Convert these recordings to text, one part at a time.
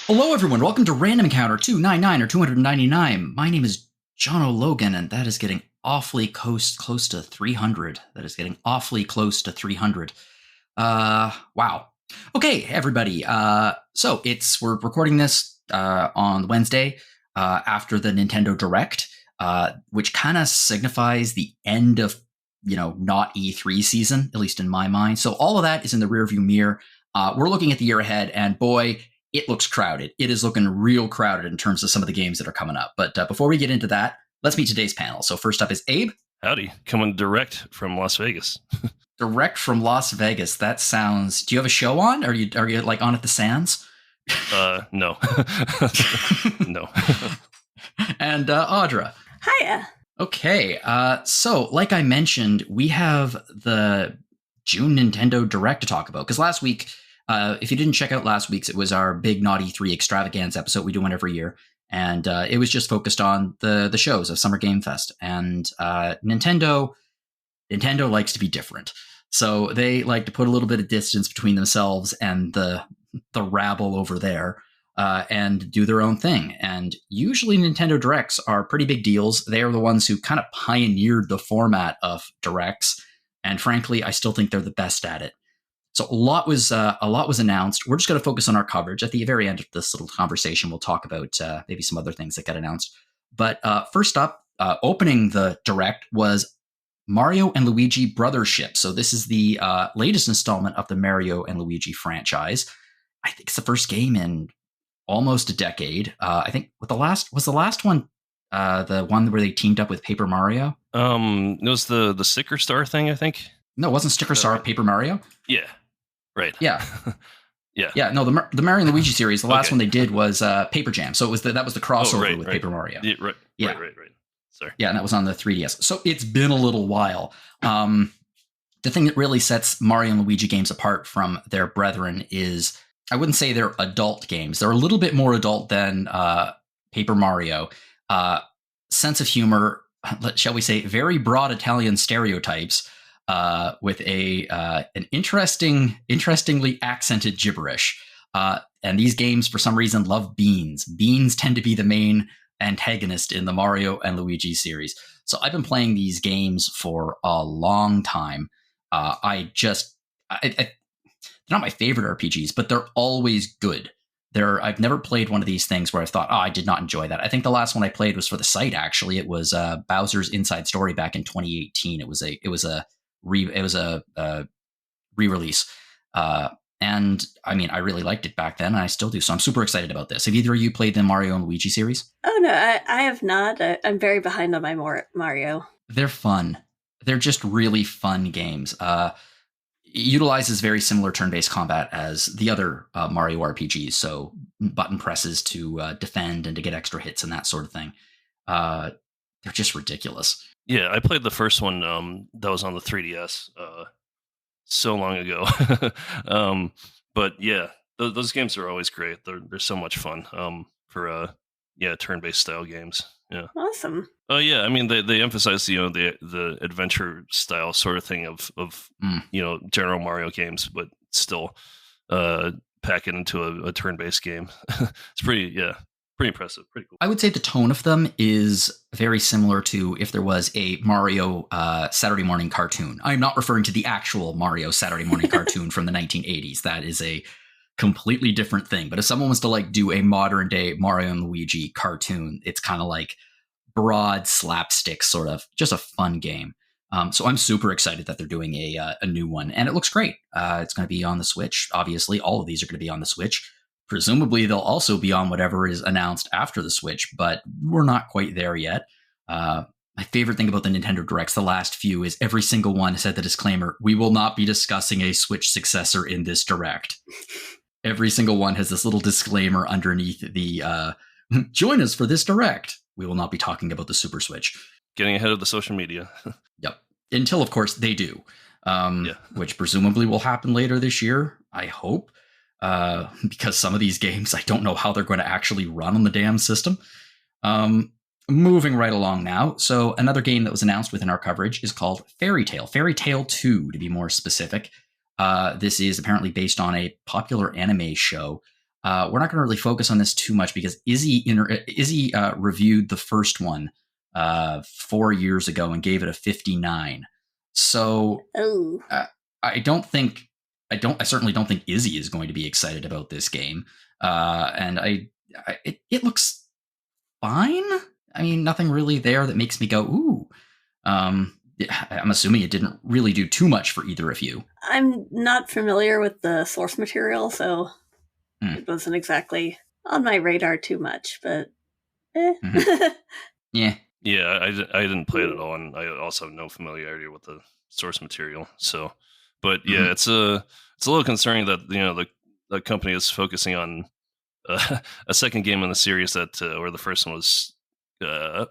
Hello, everyone. Welcome to Random Encounter 299 or 299. My name is John O'Logan, and that is getting awfully close to 300. That is getting awfully close to 300. Wow. Okay, everybody. So we're recording this on Wednesday after the Nintendo Direct, which kind of signifies the end of, not E3 season, at least in my mind. So all of that is in the rearview mirror. We're looking at the year ahead, and boy, it looks crowded. It is looking real crowded in terms of some of the games that are coming up. But before we get into that, let's meet today's panel. So first up is Abe. Howdy. Coming direct from Las Vegas. Direct from Las Vegas. That sounds... Do you have a show on? Are you like on at the Sands? No. No. And Audra. Hiya. Okay. So like I mentioned, we have the June Nintendo Direct to talk about. Because last week... if you didn't check out last week's, it was our Big Naughty 3 extravaganza episode. We do one every year. And it was just focused on the shows of Summer Game Fest. And Nintendo likes to be different. So they like to put a little bit of distance between themselves and the rabble over there and do their own thing. And usually Nintendo Directs are pretty big deals. They are the ones who kind of pioneered the format of Directs. And frankly, I still think they're the best at it. So a lot was announced. We're just going to focus on our coverage. At the very end of this little conversation, we'll talk about maybe some other things that got announced. But first up, opening the Direct was Mario and Luigi Brothership. So this is the latest installment of the Mario and Luigi franchise. I think it's the first game in almost a decade. I think the last one the one where they teamed up with Paper Mario? It was the Sticker Star thing, I think. No, it wasn't Sticker Star Paper Mario? Yeah. Right. Yeah. Yeah. Yeah. No, the Mario and Luigi series, the last one they did was Paper Jam. So that was the crossover with Paper Mario. Yeah, right. Yeah. Right. Sorry. Yeah, and that was on the 3DS. So it's been a little while. The thing that really sets Mario and Luigi games apart from their brethren is, I wouldn't say they're adult games. They're a little bit more adult than Paper Mario. Sense of humor, shall we say, very broad Italian stereotypes. With an interestingly accented gibberish. And these games, for some reason, love beans. Beans tend to be the main antagonist in the Mario and Luigi series. So I've been playing these games for a long time. They're not my favorite RPGs, but they're always good. I've never played one of these things where I thought, I did not enjoy that. I think the last one I played was for the site, actually. It was Bowser's Inside Story back in 2018. It was a re-release. And I mean, I really liked it back then, and I still do. So I'm super excited about this. Have either of you played the Mario and Luigi series? Oh, no, I have not. I'm very behind on my Mario. They're fun. They're just really fun games. It utilizes very similar turn-based combat as the other Mario RPGs. So button presses to defend and to get extra hits and that sort of thing. They're just ridiculous. Yeah, I played the first one that was on the 3DS so long ago. But yeah, those games are always great. They're so much fun for turn-based style games. Yeah. Awesome. Oh yeah, I mean they emphasize the adventure style sort of thing of general Mario games, but still pack it into a turn-based game. It's pretty impressive. Pretty cool. I would say the tone of them is very similar to if there was a Mario Saturday morning cartoon. I'm not referring to the actual Mario Saturday morning cartoon from the 1980s. That is a completely different thing. But if someone was to do a modern day Mario and Luigi cartoon, it's kind of like broad slapstick sort of, just a fun game. So I'm super excited that they're doing a new one, and it looks great. It's going to be on the Switch. Obviously, all of these are going to be on the Switch. Presumably, they'll also be on whatever is announced after the Switch, but we're not quite there yet. My favorite thing about the Nintendo Directs, the last few, is every single one said the disclaimer, we will not be discussing a Switch successor in this Direct. Every single one has this little disclaimer underneath the, join us for this Direct. We will not be talking about the Super Switch. Getting ahead of the social media. Yep. Until, of course, they do, which presumably will happen later this year, I hope. Because some of these games, I don't know how they're going to actually run on the damn system. Moving right along now. So another game that was announced within our coverage is called Fairy Tail 2, to be more specific. This is apparently based on a popular anime show. we're not going to really focus on this too much because Izzy reviewed the first one 4 years ago and gave it a 59. So I certainly don't think Izzy is going to be excited about this game. And it looks fine. I mean, nothing really there that makes me go, ooh. I'm assuming it didn't really do too much for either of you. I'm not familiar with the source material, so it wasn't exactly on my radar too much, but Yeah. Yeah, I didn't play it at all, and I also have no familiarity with the source material. So, but yeah, it's a little concerning that the company is focusing on a second game in the series that where the first one was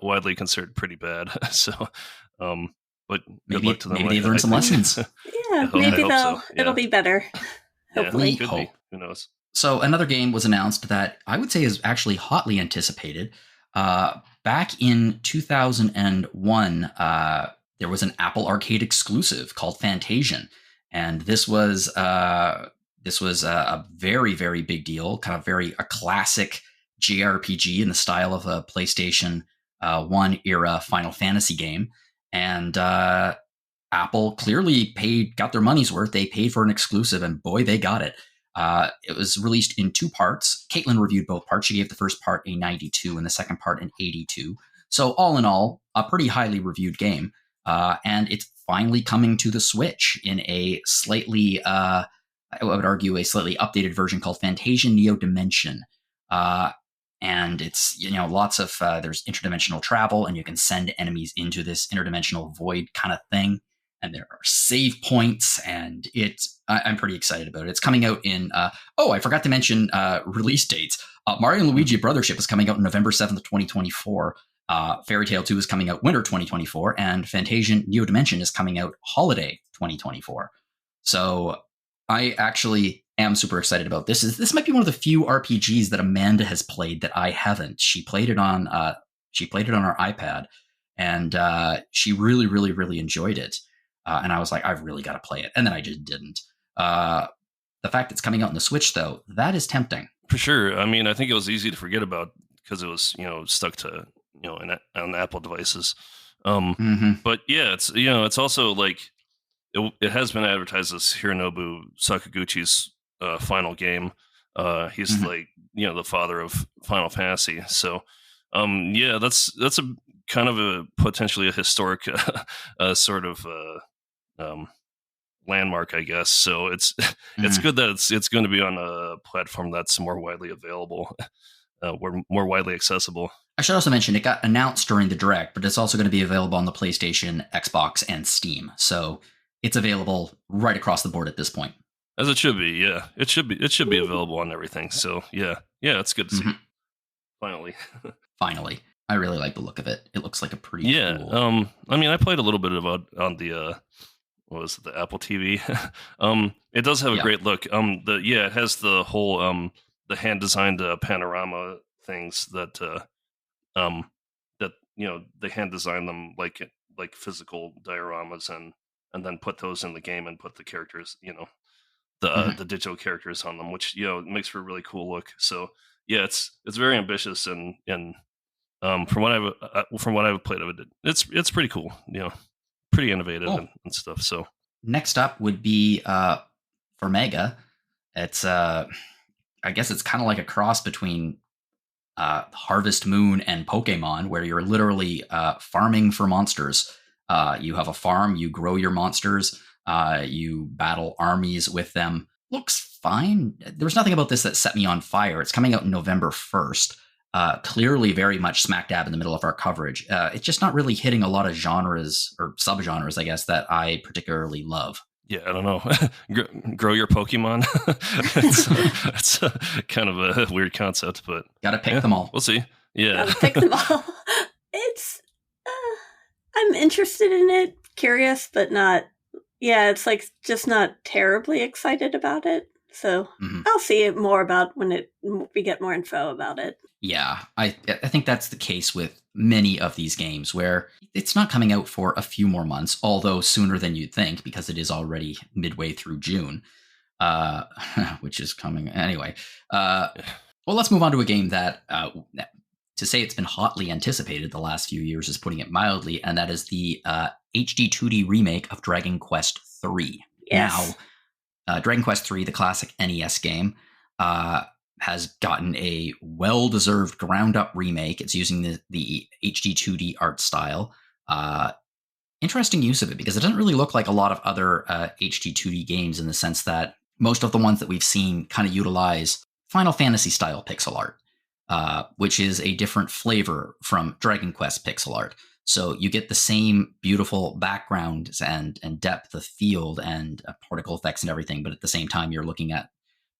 widely considered pretty bad. So, but good luck to them. Maybe they learned some lessons. Yeah, maybe it'll be better. Hopefully, could be. Who knows? So another game was announced that I would say is actually hotly anticipated. Back in 2001, there was an Apple Arcade exclusive called Fantasian, and this was a very, very big deal, kind of a classic JRPG in the style of a PlayStation 1 era Final Fantasy game. And Apple clearly got their money's worth. They paid for an exclusive, and boy, they got it. It was released in 2 parts. Caitlin reviewed both parts. She gave the first part a 92 and the second part an 82. So all in all, a pretty highly reviewed game. And it's finally coming to the Switch in a slightly, I would argue, a slightly updated version called Fantasian Neo Dimension. And it's, lots of, there's interdimensional travel, and you can send enemies into this interdimensional void kind of thing. And there are save points, and I'm pretty excited about it. It's coming out in, I forgot to mention release dates. Mario & Luigi Brothership is coming out November 7th, 2024. Fairy Tail 2 is coming out winter 2024, and Fantasian Neo Dimension is coming out holiday 2024. So I actually am super excited about this. This might be one of the few RPGs that Amanda has played that I haven't. She played it on our iPad, and she really, really, really enjoyed it. And I was like, I've really got to play it. And then I just didn't. The fact it's coming out on the Switch, though, that is tempting. For sure. I mean, I think it was easy to forget about because it was, stuck to, on Apple devices. But yeah, it's also like it has been advertised as Hironobu Sakaguchi's final game. He's like, the father of Final Fantasy. So, that's a kind of a potentially a historic sort of landmark, I guess. So it's good that it's going to be on a platform that's more widely available, more widely accessible. I should also mention it got announced during the Direct, but it's also going to be available on the PlayStation, Xbox, and Steam. So it's available right across the board at this point. As it should be, yeah. It should be available on everything. So yeah, it's good to see. Finally. I really like the look of it. It looks like a pretty cool. I mean, I played a little bit about on the the Apple TV. It does have a great look. It has the whole the hand designed panorama things that they hand design them like physical dioramas and then put those in the game and put the characters, the digital characters on them, which makes for a really cool look. So yeah, it's very ambitious and from what I've played of it, it's pretty cool, pretty innovative and stuff. So next up would be for Mega. It's I guess it's kind of like a cross between Harvest Moon and Pokemon, where you're literally farming for monsters. You have a farm, you grow your monsters, you battle armies with them. Looks fine. There was nothing about this that set me on fire. It's coming out November 1st. Clearly very much smack dab in the middle of our coverage. It's just not really hitting a lot of genres or subgenres, I guess, that I particularly love. Yeah, I don't know. Grow your Pokemon. It's kind of a weird concept, but gotta pick them all. We'll see. Yeah, gotta pick them all. It's I'm interested in it, curious, but not. Yeah, it's like just not terribly excited about it. So I'll see it more about when we get more info about it. Yeah, I think that's the case with many of these games where it's not coming out for a few more months, although sooner than you'd think because it is already midway through June. which is coming anyway. Well, let's move on to a game that, to say it's been hotly anticipated the last few years is putting it mildly, and that is the HD 2D remake of Dragon Quest III. Yes. Now, Dragon Quest III, the classic NES game, has gotten a well-deserved ground-up remake. It's using the HD 2D art style. Interesting use of it, because it doesn't really look like a lot of other HD 2D games, in the sense that most of the ones that we've seen kind of utilize Final Fantasy-style pixel art, which is a different flavor from Dragon Quest pixel art. So you get the same beautiful backgrounds and depth of field and particle effects and everything, but at the same time, you're looking at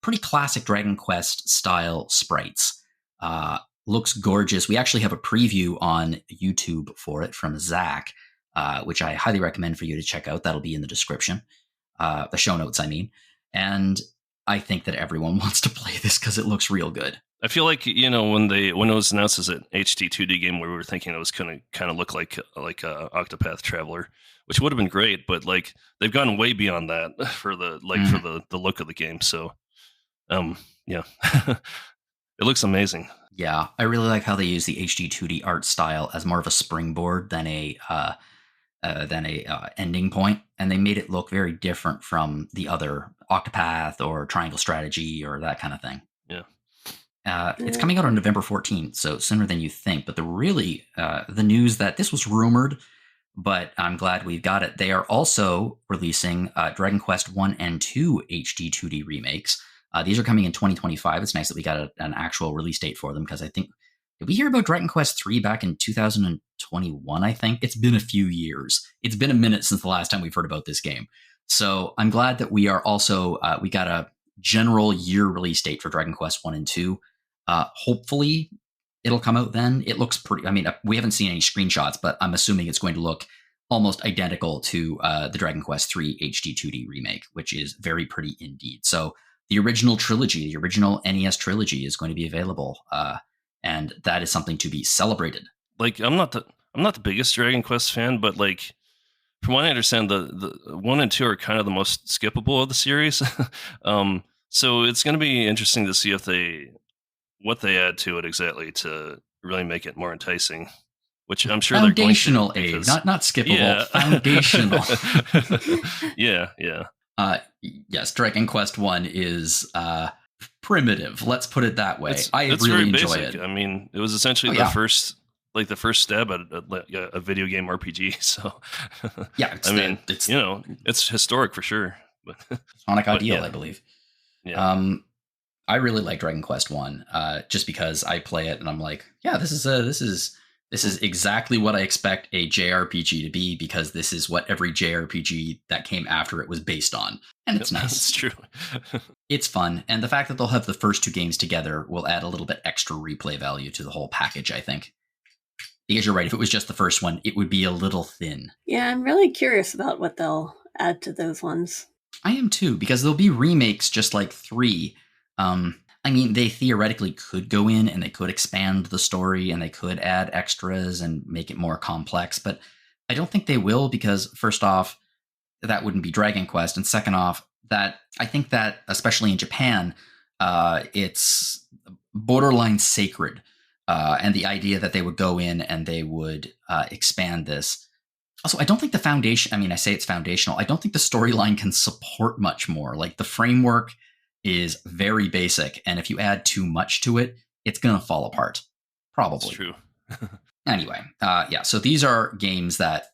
pretty classic Dragon Quest style sprites. Looks gorgeous. We actually have a preview on YouTube for it from Zach, which I highly recommend for you to check out. That'll be in the description, the show notes, I mean. And I think that everyone wants to play this because it looks real good. I feel like, when it was announced as an HD 2D game, we were thinking it was going to kind of look like Octopath Traveler, which would have been great, but like they've gone way beyond that for the for the look of the game. So, yeah, it looks amazing. Yeah, I really like how they use the HD 2D art style as more of a springboard than a ending point, and they made it look very different from the other Octopath or Triangle Strategy or that kind of thing. Yeah. It's coming out on November 14th, so sooner than you think. But the news that this was rumored, but I'm glad we've got it. They are also releasing Dragon Quest 1 and 2 HD 2D remakes. These are coming in 2025. It's nice that we got an actual release date for them, because I think, did we hear about Dragon Quest 3 back in 2021, I think? It's been a few years. It's been a minute since the last time we've heard about this game. So I'm glad that we are also, we got a general year release date for Dragon Quest 1 and 2. Hopefully it'll come out then. It looks pretty, I mean, we haven't seen any screenshots, but I'm assuming it's going to look almost identical to the Dragon Quest 3 HD 2D remake, which is very pretty indeed. So the original trilogy, the original NES trilogy, is going to be available, and that is something to be celebrated. Like, I'm not the biggest Dragon Quest fan, but like, from what I understand, the 1 and 2 are kind of the most skippable of the series. So it's going to be interesting to see what they add to it exactly to really make it more enticing. Which I'm sure they're going to. Foundational, Abe, not skippable. Yeah. Foundational. Yeah. Yes, Dragon Quest 1 is primitive. Let's put it that way. It's really very enjoy basic. it. I mean, it was essentially the first stab at a video game RPG. So yeah, it's historic for sure. Sonic Ideal, I believe. Yeah. I really like Dragon Quest 1, just because I play it and I'm like, yeah, this is exactly what I expect a JRPG to be, because this is what every JRPG that came after it was based on. And it's nice. It's true. It's fun. And the fact that they'll have the first two games together will add a little bit extra replay value to the whole package, I think. Because you're right, if it was just the first one, it would be a little thin. Yeah, I'm really curious about what they'll add to those ones. I am too, because there'll be remakes just like 3. I mean, they theoretically could go in and they could expand the story and they could add extras and make it more complex, but I don't think they will, because first off, that wouldn't be Dragon Quest, and second off, that I think that especially in Japan, it's borderline sacred, and the idea that they would go in and they would expand this. Also, I don't think the foundation, I mean, I say it's foundational, I don't think the storyline can support much more. Like, the framework is very basic, and if you add too much to it, it's going to fall apart. Probably. That's true. Anyway, so these are games that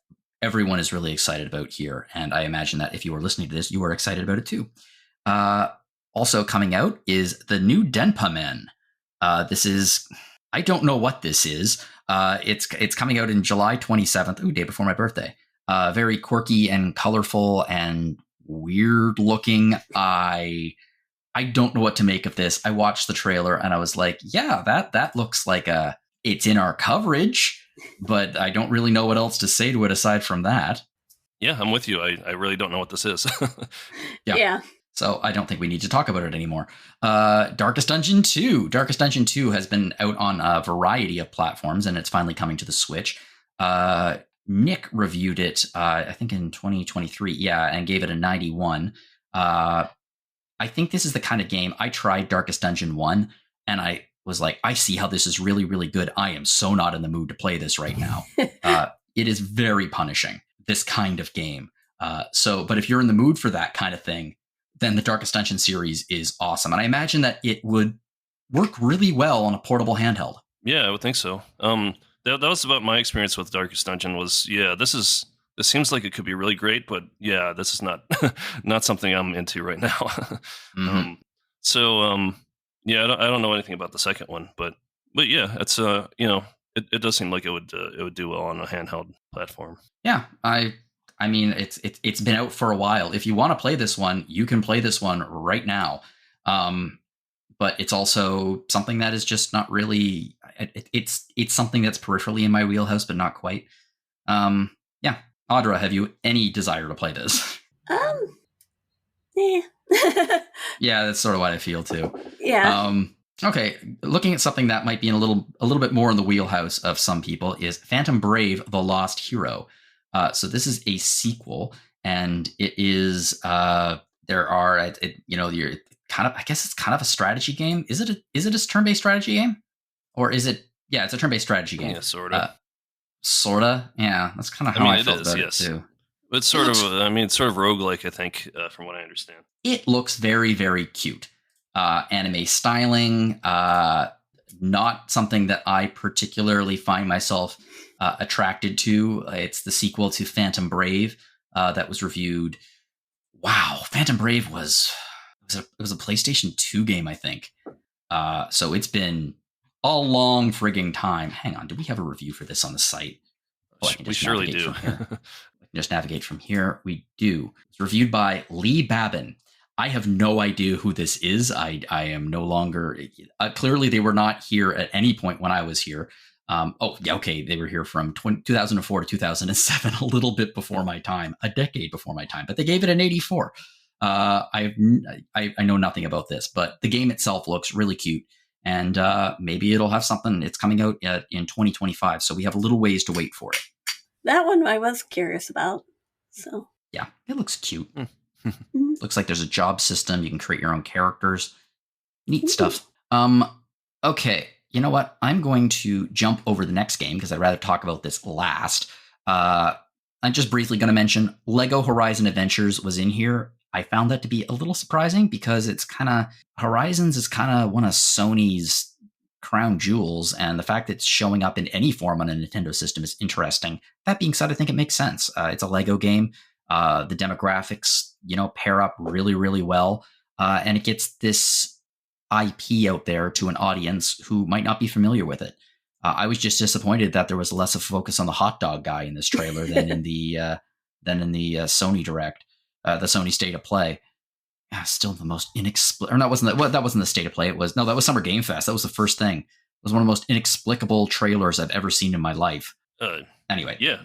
everyone is really excited about here, and I imagine that if you are listening to this, you are excited about it too. Also coming out is the new Denpa-men. This is, I don't know what this is. It's coming out in July 27th, day before my birthday. Very quirky and colorful and weird looking. I don't know what to make of this. I watched the trailer and I was like, yeah, that looks like it's in our coverage, but I don't really know what else to say to it aside from that. Yeah, I'm with you. I really don't know what this is. Yeah. So I don't think we need to talk about it anymore. Darkest Dungeon 2. Darkest Dungeon 2 has been out on a variety of platforms, and it's finally coming to the Switch. Nick reviewed it, I think in 2023, and gave it a 91. I think this is the kind of game I tried Darkest Dungeon 1 and I was like, I see how this is really, really good. I am so not in the mood to play this right now. It is very punishing, this kind of game. But if you're in the mood for that kind of thing, then the Darkest Dungeon series is awesome. And I imagine that it would work really well on a portable handheld. Yeah, I would think so. That was about my experience with Darkest Dungeon was, this seems like it could be really great, but yeah, this is not not something I'm into right now. Mm-hmm. Yeah, I don't know anything about the second one, but yeah, it's it does seem like it would do well on a handheld platform. Yeah, I mean it's been out for a while. If you want to play this one, you can play this one right now. But it's also something that is just not really. It's something that's peripherally in my wheelhouse, but not quite. Yeah, Audra, have you any desire to play this? Yeah. Yeah, that's sort of what I feel too. Yeah. Okay, looking at something that might be in a little bit more in the wheelhouse of some people is Phantom Brave: The Lost Hero. So this is a sequel, and it is you're kind of, I guess it's kind of a strategy game. Is it a turn-based strategy game, or is it? Yeah, it's a turn-based strategy game. Yeah, sort of. Sorta, yeah. That's kind of how I felt about it too. It's sort of roguelike, I think, from what I understand. It looks very, very cute. Anime styling, not something that I particularly find myself attracted to. It's the sequel to Phantom Brave that was reviewed. Wow, Phantom Brave was a PlayStation 2 game, I think. So it's been a long frigging time. Hang on, do we have a review for this on the site? We surely do. Just navigate from here. We do. It's reviewed by Lee Babin. I have no idea who this is. I am no longer. Clearly, they were not here at any point when I was here. Okay. They were here from 2004 to 2007, a little bit before my time, a decade before my time. But they gave it an 84. I know nothing about this, but the game itself looks really cute. And maybe it'll have something. It's coming out in 2025, so we have a little ways to wait for it. That one I was curious about. So yeah, it looks cute. Looks like there's a job system. You can create your own characters. Neat stuff. Okay, you know what? I'm going to jump over the next game because I'd rather talk about this last. I'm just briefly going to mention Lego Horizon Adventures was in here. I found that to be a little surprising because it's kind of Horizons is kind of one of Sony's crown jewels, and the fact that it's showing up in any form on a Nintendo system is interesting. That being said, I think it makes sense. It's a Lego game. The demographics, pair up really, really well, and it gets this IP out there to an audience who might not be familiar with it. I was just disappointed that there was less of a focus on the hot dog guy in this trailer than in the Sony Direct, the Sony State of Play. Still the most inexplicable. Or that wasn't the State of Play. That was Summer Game Fest. That was the first thing. It was one of the most inexplicable trailers I've ever seen in my life. Anyway, yeah.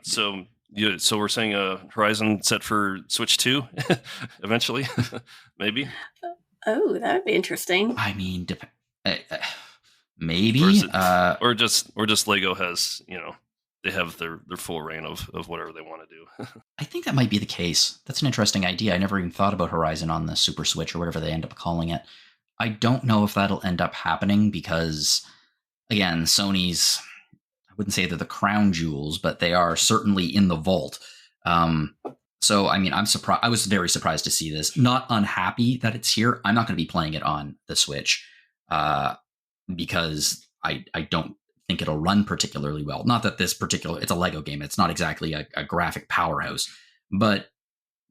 So we're saying Horizon set for Switch 2 eventually, maybe. Oh, that would be interesting. I mean, maybe, or just Lego has they have their full reign of whatever they want to do. I think that might be the case. That's an interesting idea. I never even thought about Horizon on the Super Switch or whatever they end up calling it. I don't know if that'll end up happening because, again, Sony's, I wouldn't say they're the crown jewels, but they are certainly in the vault. So, I mean, I'm surprised. I was very surprised to see this. Not unhappy that it's here. I'm not going to be playing it on the Switch because I don't think it'll run particularly well. Not that it's a Lego game. It's not exactly a graphic powerhouse, but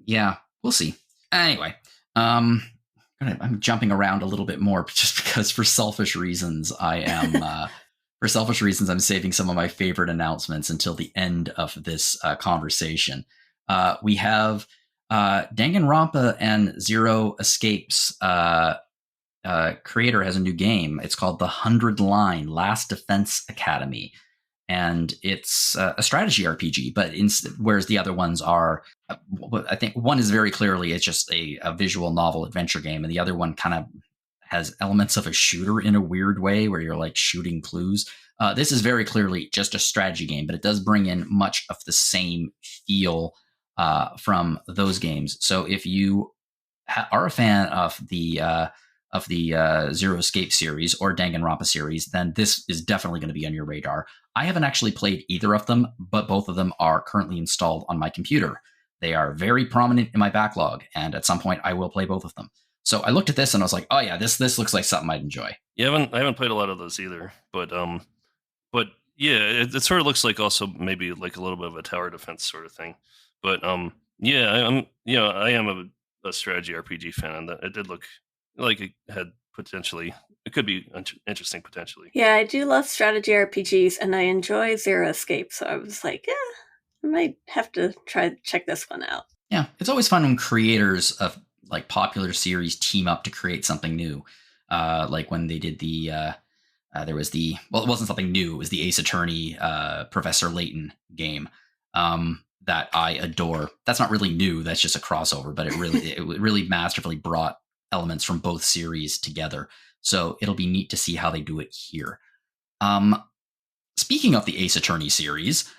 yeah, we'll see. Anyway, I'm jumping around a little bit more just because for selfish reasons, I'm saving some of my favorite announcements until the end of this conversation. We have Danganronpa and Zero Escapes creator has a new game. It's called The 100 Line Last Defense Academy. And it's a strategy RPG, but whereas the other ones are, I think one is very clearly, it's just a visual novel adventure game. And the other one kind of has elements of a shooter in a weird way where you're like shooting clues. This is very clearly just a strategy game, but it does bring in much of the same feel from those games. So if you are a fan of the Zero Escape series or Danganronpa series, then this is definitely going to be on your radar. I haven't actually played either of them, but both of them are currently installed on my computer. They are very prominent in my backlog, and at some point I will play both of them. So I looked at this and I was like, oh yeah, this looks like something I'd enjoy. Yeah, I haven't played a lot of those either, but yeah, it sort of looks like also maybe like a little bit of a tower defense sort of thing. But yeah, I am a strategy RPG fan, and it did look like it had potentially, it could be interesting potentially. Yeah, I do love strategy RPGs, and I enjoy Zero Escape, so I was like, I might have to check this one out. Yeah, it's always fun when creators of like popular series team up to create something new. Like when they did there was it wasn't something new. It was the Ace Attorney Professor Layton game that I adore. That's not really new. That's just a crossover, but it really masterfully brought elements from both series together. So it'll be neat to see how they do it here. Speaking of the Ace Attorney series,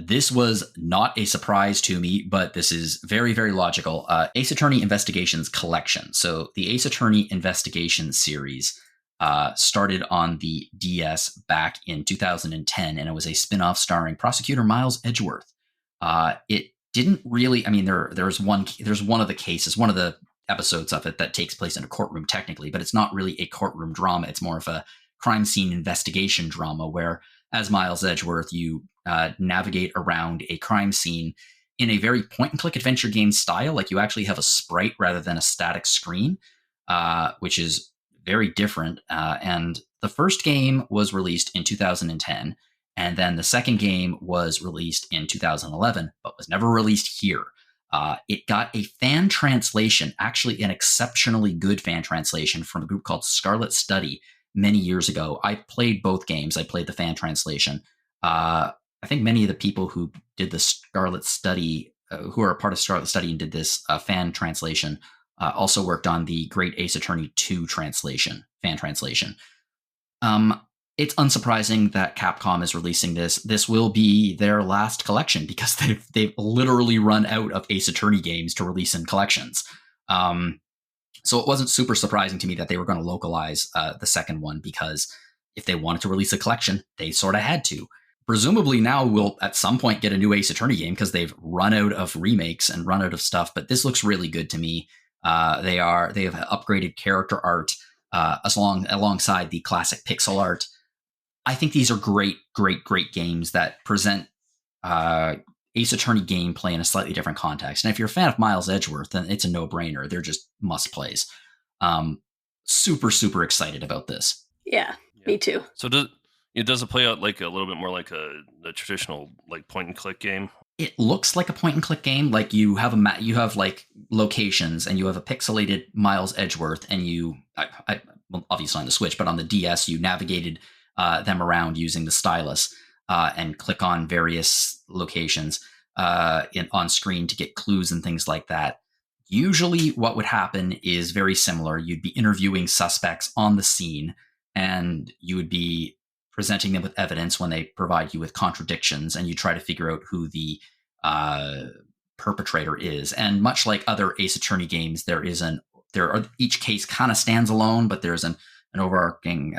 this was not a surprise to me, but this is very, very logical. Ace Attorney Investigations Collection. So the Ace Attorney Investigations series started on the DS back in 2010, and it was a spin-off starring prosecutor Miles Edgeworth. It didn't really, I mean, there's one of the cases, one of the episodes of it that takes place in a courtroom technically, but it's not really a courtroom drama. It's more of a crime scene investigation drama where, as Miles Edgeworth, you navigate around a crime scene in a very point-and-click adventure game style. Like you actually have a sprite rather than a static screen, which is very different. And the first game was released in 2010, and then the second game was released in 2011, but was never released here. It got a fan translation, actually an exceptionally good fan translation from a group called Scarlet Study many years ago. I played both games. I played the fan translation. I think many of the people who did the Scarlet Study, who are a part of Scarlet Study and did this fan translation, also worked on the Great Ace Attorney 2 fan translation. It's unsurprising that Capcom is releasing this. This will be their last collection because they've literally run out of Ace Attorney games to release in collections. So it wasn't super surprising to me that they were going to localize the second one, because if they wanted to release a collection, they sort of had to. Presumably now we'll at some point get a new Ace Attorney game because they've run out of remakes and run out of stuff. But this looks really good to me. They have upgraded character art alongside the classic pixel art. I think these are great games that present Ace Attorney gameplay in a slightly different context. And if you're a fan of Miles Edgeworth, then it's a no-brainer. They're just must-plays. Super excited about this. Yeah, me too. So does it play out like a little bit more like a traditional like point-and-click game? It looks like a point-and-click game. Like you have you have like locations, and you have a pixelated Miles Edgeworth, and well, obviously on the Switch, but on the DS, you navigated them around using the stylus and click on various locations on screen to get clues and things like that. Usually what would happen is very similar. You'd be interviewing suspects on the scene, and you would be presenting them with evidence when they provide you with contradictions, and you try to figure out who the perpetrator is. And much like other Ace Attorney games, each case kind of stands alone, but there's an overarching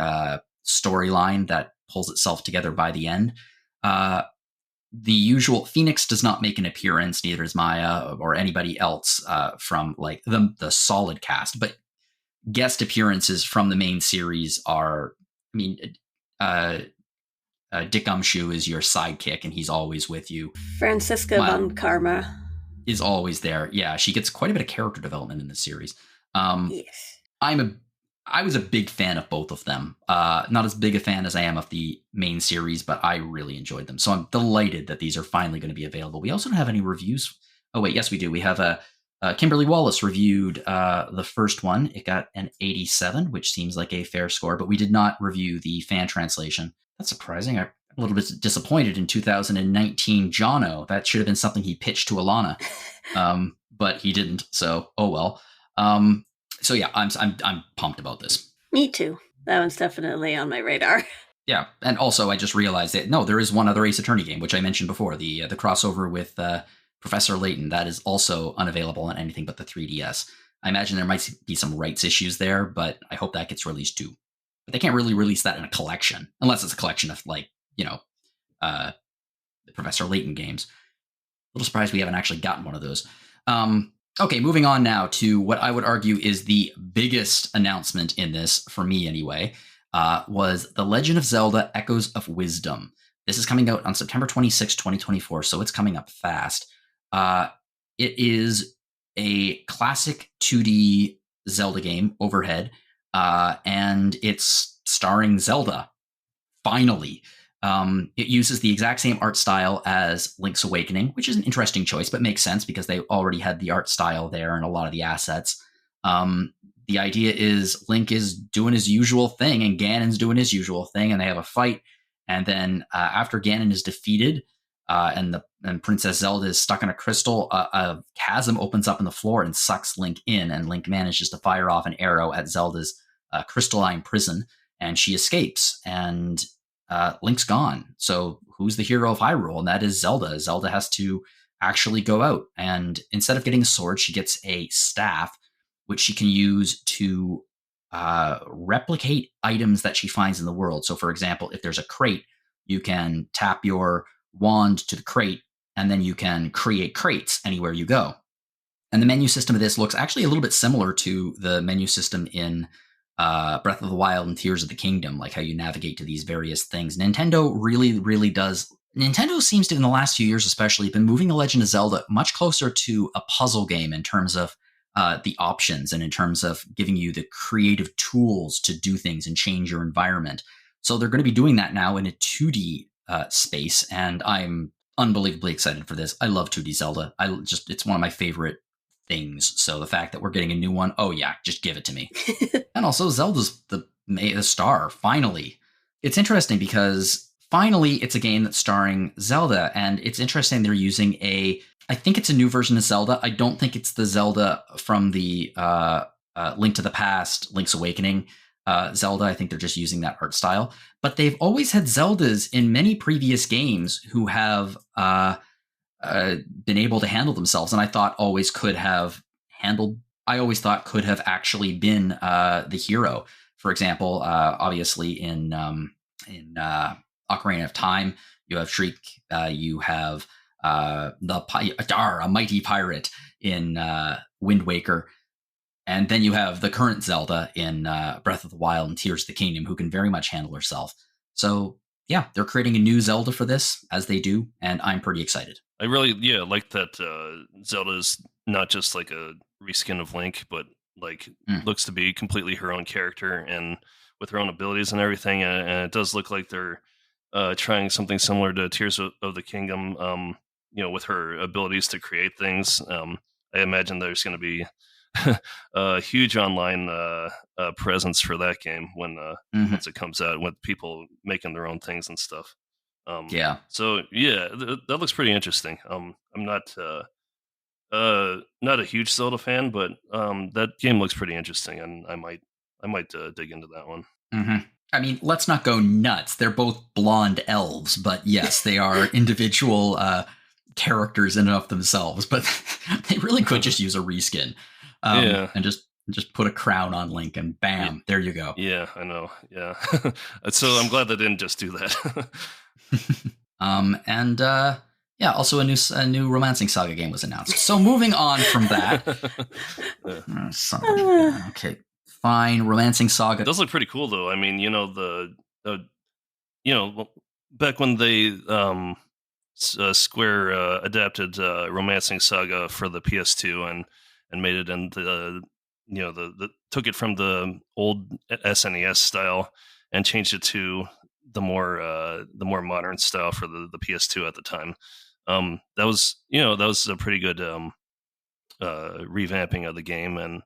storyline that pulls itself together by the end. The usual Phoenix does not make an appearance, neither does Maya or anybody else from like the solid cast, but guest appearances from the main series are, Dick Umshoe is your sidekick, and he's always with you. Franziska von Karma is always there. Yeah, she gets quite a bit of character development in this series. Yes. I was a big fan of both of them. Not as big a fan as I am of the main series, but I really enjoyed them. So I'm delighted that these are finally going to be available. We also don't have any reviews. Oh, wait, yes, we do. We have Kimberly Wallace reviewed the first one. It got an 87, which seems like a fair score, but we did not review the fan translation. That's surprising. I'm a little bit disappointed in 2019 Jono. That should have been something he pitched to Alana, but he didn't. So, oh well. So yeah, I'm pumped about this. Me too. That one's definitely on my radar. Yeah, and also I just realized that there is one other Ace Attorney game, which I mentioned before, the crossover with Professor Layton. That is also unavailable on anything but the 3DS. I imagine there might be some rights issues there, but I hope that gets released too. But they can't really release that in a collection, unless it's a collection of the Professor Layton games. A little surprised we haven't actually gotten one of those. Okay, moving on now to what I would argue is the biggest announcement in this, for me anyway, was The Legend of Zelda Echoes of Wisdom. This is coming out on September 26, 2024, so it's coming up fast. It is a classic 2D Zelda game, overhead, and it's starring Zelda, finally. It uses the exact same art style as Link's Awakening, which is an interesting choice, but makes sense because they already had the art style there and a lot of the assets. The idea is Link is doing his usual thing and Ganon's doing his usual thing, and they have a fight. And then after Ganon is defeated and Princess Zelda is stuck in a crystal, a chasm opens up in the floor and sucks Link in, and Link manages to fire off an arrow at Zelda's crystalline prison, and she escapes. And Link's gone. So who's the hero of Hyrule? And that is Zelda. Zelda has to actually go out. And instead of getting a sword, she gets a staff, which she can use to replicate items that she finds in the world. So, for example, if there's a crate, you can tap your wand to the crate, and then you can create crates anywhere you go. And the menu system of this looks actually a little bit similar to the menu system in Breath of the Wild and Tears of the Kingdom, like how you navigate to these various things. Nintendo really does. Nintendo seems to, in the last few years especially, been moving The Legend of Zelda much closer to a puzzle game in terms of the options and in terms of giving you the creative tools to do things and change your environment. So they're going to be doing that now in a 2D space, and I'm unbelievably excited for this. I love 2D Zelda. It's one of my favorite things. So the fact that we're getting a new one, oh yeah, just give it to me. And also Zelda's the star, finally. It's interesting because finally it's a game that's starring Zelda, and it's interesting they're using I think it's a new version of Zelda. I don't think it's the Zelda from the Link to the Past, Link's Awakening Zelda. I think they're just using that art style. But they've always had Zeldas in many previous games who have been able to handle themselves, and I thought always could have actually been the hero. For example, obviously in Ocarina of Time, you have Shriek, you have a mighty pirate in Wind Waker, and then you have the current Zelda in Breath of the Wild and Tears of the Kingdom, who can very much handle herself. So yeah, they're creating a new Zelda for this, as they do, and I'm pretty excited. I really, like that Zelda is not just like a reskin of Link, but like looks to be completely her own character and with her own abilities and everything. And it does look like they're trying something similar to Tears of the Kingdom, with her abilities to create things. I imagine there's going to be a huge online presence for that game once it comes out, with people making their own things and stuff. Yeah. So yeah, that looks pretty interesting. I'm not a huge Zelda fan, but that game looks pretty interesting, and I might dig into that one. Mm-hmm. I mean, let's not go nuts. They're both blonde elves, but yes, they are individual characters in and of themselves. But they really could just use a reskin, and just put a crown on Link, and bam, there you go. Yeah, I know. Yeah, so I'm glad they didn't just do that. Also a new Romancing Saga game was announced. So moving on from that, okay, fine. Romancing Saga. It does look pretty cool, though. I mean, back when they Square adapted Romancing Saga for the PS2 and made it into took it from the old SNES style and changed it to the more modern style for the PS2 at the time. That was a pretty good revamping of the game, and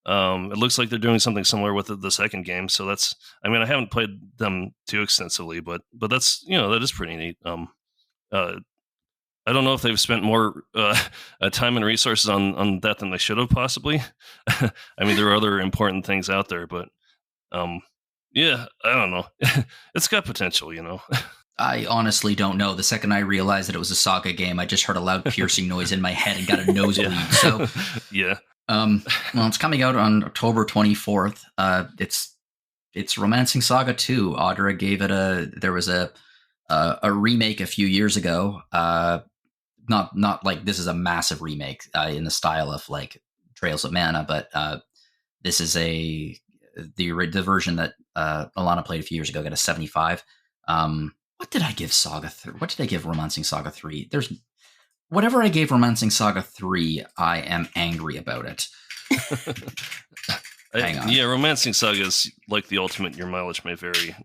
it looks like they're doing something similar with the second game. So I haven't played them too extensively, but that is pretty neat. I don't know if they've spent more time and resources on that than they should have possibly. I mean, there are other important things out there, but yeah, I don't know. It's got potential, I honestly don't know. The second I realized that it was a Saga game, I just heard a loud piercing noise in my head and got a nosebleed. So yeah. Well, it's coming out on October 24th. It's Romancing Saga 2. Audra gave it there was a remake a few years ago. Not like this is a massive remake in the style of like Trails of Mana, but this is the version that Alana played a few years ago got a 75. What did I give Saga 3? What did I give Romancing Saga 3? There's whatever I gave Romancing Saga 3, I am angry about it. Hang on. Yeah, Romancing Saga is like the ultimate your mileage may vary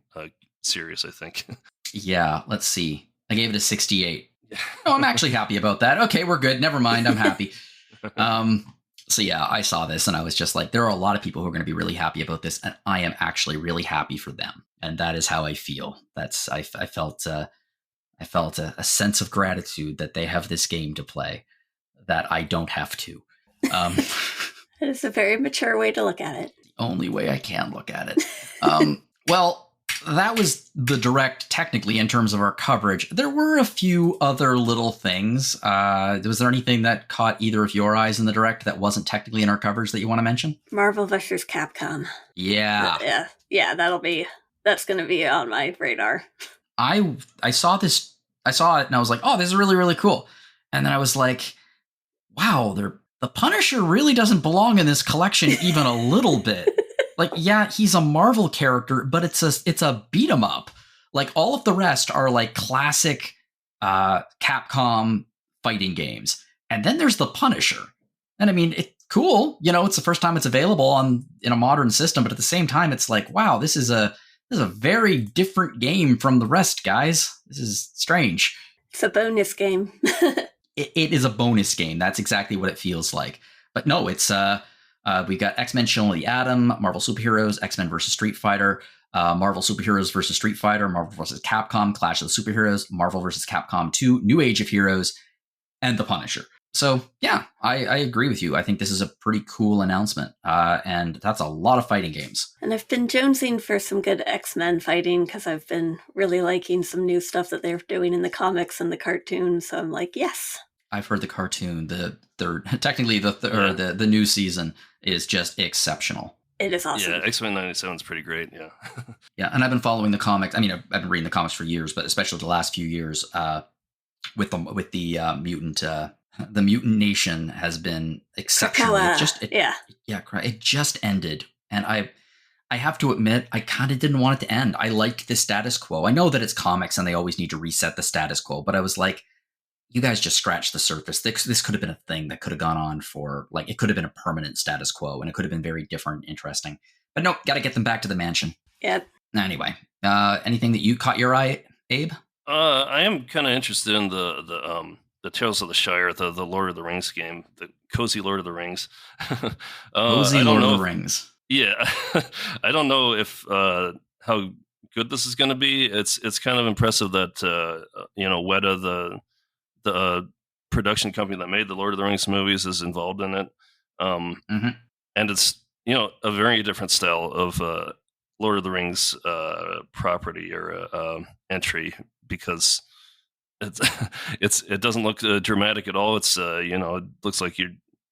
series, I think. Yeah, let's see. I gave it a 68. No, I'm actually happy about that. Okay, we're good. Never mind. I'm happy. So yeah, I saw this and I was just like, there are a lot of people who are going to be really happy about this, and I am actually really happy for them. And that is how I feel. I felt a sense of gratitude that they have this game to play that I don't have to. It's a very mature way to look at it. The only way I can look at it. Well, that was the direct, technically, in terms of our coverage. There were a few other little things. Was there anything that caught either of your eyes in the direct that wasn't technically in our coverage that you want to mention? Marvel vs. Capcom. Yeah. Yeah, that's going to be on my radar. I saw this. I saw it and I was like, oh, this is really, really cool. And then I was like, wow, the Punisher really doesn't belong in this collection even a little bit. Like, yeah, he's a Marvel character, but it's a beat 'em up. Like, all of the rest are like classic Capcom fighting games. And then there's the Punisher. And I mean, it's cool. You know, it's the first time it's available in a modern system, but at the same time, it's like, wow, this is a very different game from the rest, guys. This is strange. It's a bonus game. It is a bonus game. That's exactly what it feels like. But no, it's we got X-Men Children of the Atom, Marvel Superheroes, X-Men versus Street Fighter, Marvel Superheroes versus Street Fighter, Marvel versus Capcom, Clash of the Superheroes, Marvel versus Capcom 2, New Age of Heroes, and The Punisher. So yeah, I agree with you. I think this is a pretty cool announcement, and that's a lot of fighting games. And I've been jonesing for some good X-Men fighting because I've been really liking some new stuff that they're doing in the comics and the cartoons. So I'm like, yes. I've heard the cartoon. The new season is just exceptional. It is awesome. Yeah, X-Men 97 is pretty great. Yeah. Yeah, and I've been following the comics. I mean, I've been reading the comics for years, but especially the last few years, with the mutant. The Mutant Nation has been exceptional. It just ended, and I have to admit, I kind of didn't want it to end. I liked the status quo. I know that it's comics and they always need to reset the status quo, but I was like, you guys just scratched the surface. This could have been a thing that could have gone on for, like, it could have been a permanent status quo, and it could have been very different and interesting. But nope, got to get them back to the mansion. Yep. Anyway, anything that you caught your eye, Abe? I am kind of interested in the Tales of the Shire, the Lord of the Rings game, the cozy Lord of the Rings. Cozy Lord of the Rings. Yeah, I don't know if how good this is going to be. It's kind of impressive that Weta, the production company that made the Lord of the Rings movies, is involved in it. And it's a very different style of Lord of the Rings property or entry, because it doesn't look dramatic at all. It's it looks like you're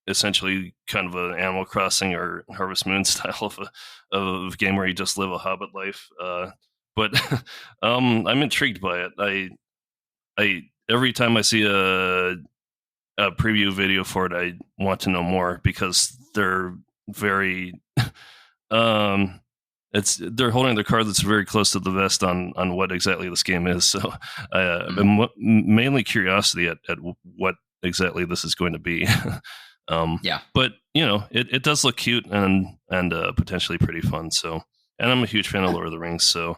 essentially kind of an Animal Crossing or Harvest Moon style of game where you just live a hobbit life. But I'm intrigued by it. I every time I see a preview video for it, I want to know more, because they're very they're holding their card that's very close to the vest on what exactly this game is. So I'm mainly curiosity at what exactly this is going to be. But it does look cute and potentially pretty fun. So, and I'm a huge fan of Lord of the Rings, so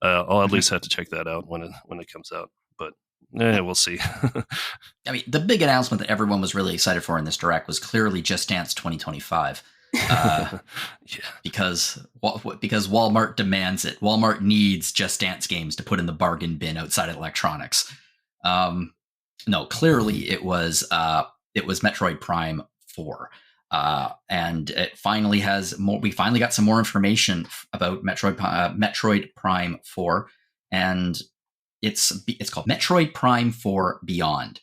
I'll at least have to check that out when it comes out. But we'll see. I mean, the big announcement that everyone was really excited for in this direct was clearly Just Dance 2025. Because Walmart demands it. Walmart needs Just Dance games to put in the bargain bin outside of electronics. No, clearly it was Metroid Prime 4. And it finally has more. We finally got some more information about Metroid Prime 4, and it's called Metroid Prime 4 Beyond.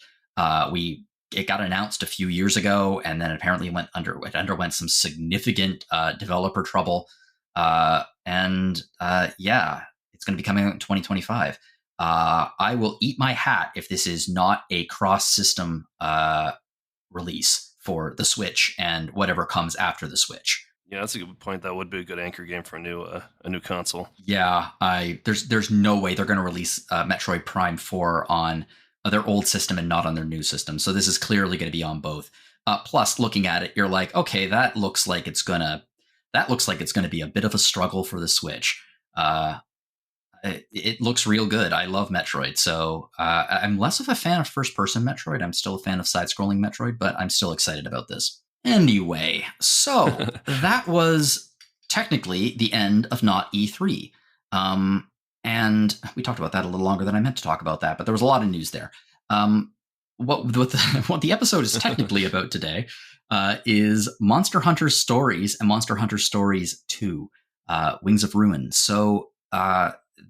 We it got announced a few years ago, and then apparently it underwent some significant developer trouble. And it's going to be coming out in 2025. I will eat my hat if this is not a cross-system release for the Switch and whatever comes after the Switch. Yeah, that's a good point. That would be a good anchor game for a new console. Yeah, there's no way they're going to release Metroid Prime 4 on their old system and not on their new system. So this is clearly going to be on both. Plus, looking at it, you're like, okay, that looks like it's gonna be a bit of a struggle for the Switch. It looks real good. I love Metroid, so I'm less of a fan of first-person Metroid. I'm still a fan of side-scrolling Metroid, but I'm still excited about this. Anyway, so that was technically the end of Not E3. And we talked about that a little longer than I meant to talk about that, but there was a lot of news there. What the episode is technically about today is Monster Hunter Stories and Monster Hunter Stories 2, Wings of Ruin. So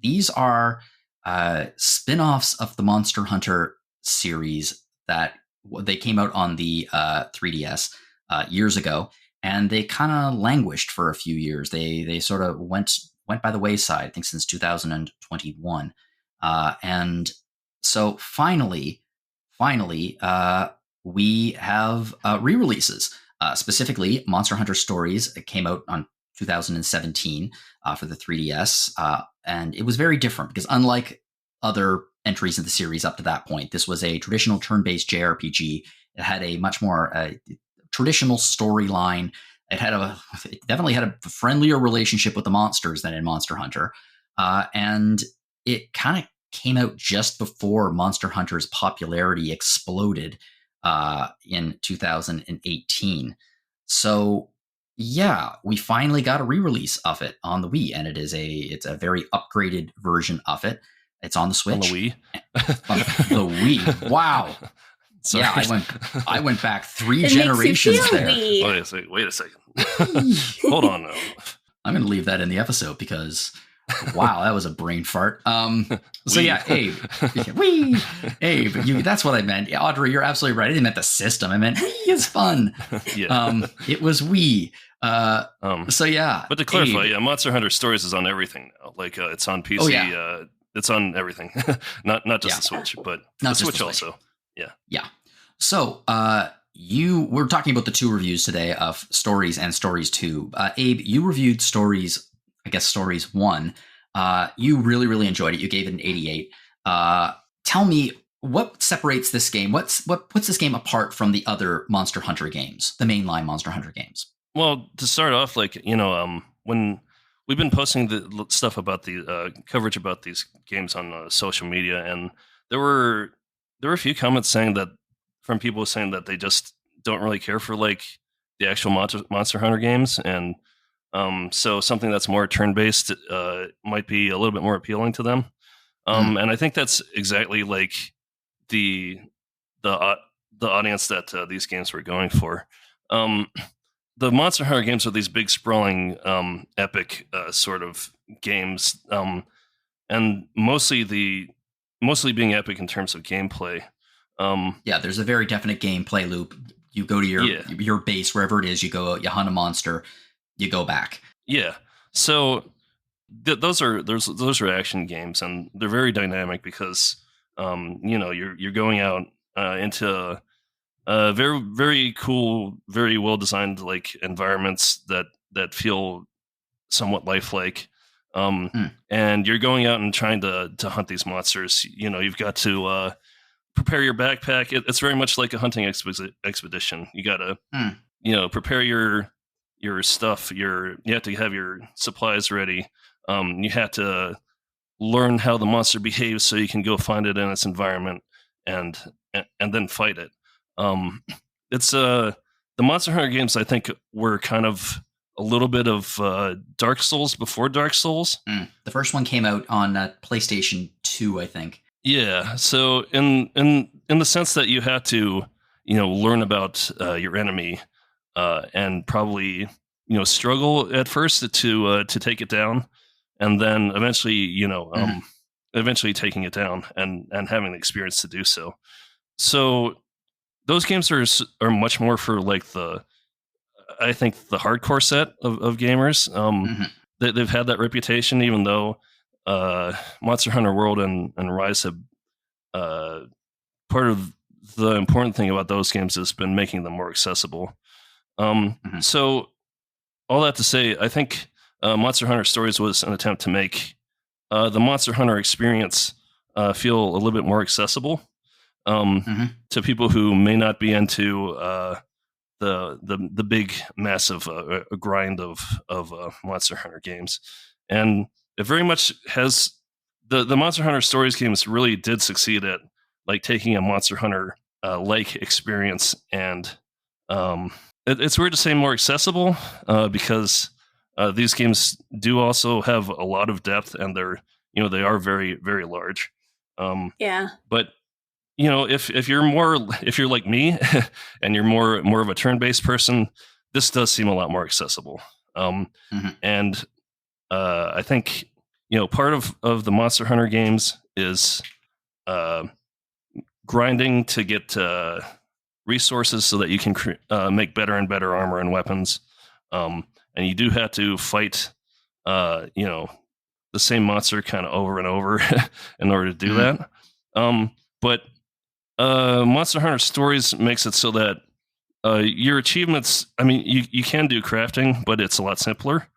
these are spin-offs of the Monster Hunter series that they came out on the 3DS years ago, and they kind of languished for a few years. They sort of went by the wayside, I think, since 2021. And so finally, we have re-releases. Specifically, Monster Hunter Stories came out on 2017 for the 3DS, and it was very different because unlike other entries in the series up to that point, this was a traditional turn-based JRPG. It had a much more traditional storyline. It definitely had a friendlier relationship with the monsters than in Monster Hunter, and it kind of came out just before Monster Hunter's popularity exploded in 2018. So yeah, we finally got a re-release of it on the Wii, and it's a very upgraded version of it. It's on the Switch. On the Wii? On the Wii. Wow. Sorry. Yeah, I went back 3 generations there. Wait a second. Hold on now. I'm going to leave that in the episode because, wow, that was a brain fart. So yeah, Abe. Abe, that's what I meant. Audra, you're absolutely right. I didn't meant the system. I meant Wii is fun. Yeah. It was Wii. So yeah. But to clarify, Abe, Monster Hunter Stories is on everything now. Like it's on PC. Oh, yeah. It's on everything. not just the Switch, but the Switch also. Yeah. Yeah. So we're talking about the 2 reviews today of Stories and Stories 2. Abe, you reviewed Stories 1. You really, really enjoyed it. You gave it an 88. Tell me, what separates this game? What puts this game apart from the other Monster Hunter games, the mainline Monster Hunter games? Well, to start off, when we've been posting the stuff about the coverage about these games on social media, and there were a few comments from people saying that they just don't really care for like the actual Monster Hunter games, and so something that's more turn-based might be a little bit more appealing to them. And I think that's exactly like the audience that these games were going for. The Monster Hunter games are these big, sprawling, epic sort of games, and mostly being epic in terms of gameplay. There's a very definite gameplay loop. You go to your base, wherever it is, you hunt a monster, you go back. Yeah. So those are action games, and they're very dynamic because you're going out into very, very cool, very well designed like environments that feel somewhat lifelike. And you're going out and trying to hunt these monsters. You've got to prepare your backpack. It's very much like a hunting expedition. You got to prepare your stuff. You have to have your supplies ready. You have to learn how the monster behaves so you can go find it in its environment and then fight it. It's the Monster Hunter games, I think, were kind of a little bit of Dark Souls before Dark Souls. The first one came out on PlayStation 2, I think. Yeah. So in the sense that you had to, learn about your enemy and probably struggle at first to take it down, and then eventually eventually taking it down and having the experience to do so. So those games are much more for like I think the hardcore set of gamers. They've had that reputation, even though Monster Hunter World and Rise have part of the important thing about those games has been making them more accessible. So all that to say, I think Monster Hunter Stories was an attempt to make the Monster Hunter experience feel a little bit more accessible to people who may not be into the big massive grind of Monster Hunter games. And it very much has the Monster Hunter Stories games really did succeed at like taking a Monster Hunter like experience and it's weird to say more accessible because these games do also have a lot of depth and they are very, very large. But if you're like me and you're more of a turn-based person, this does seem a lot more accessible. And I think part of the Monster Hunter games is grinding to get resources so that you can make better and better armor and weapons. And you do have to fight, the same monster kind of over and over in order to do that. But Monster Hunter Stories makes it so that your achievements, I mean, you can do crafting, but it's a lot simpler.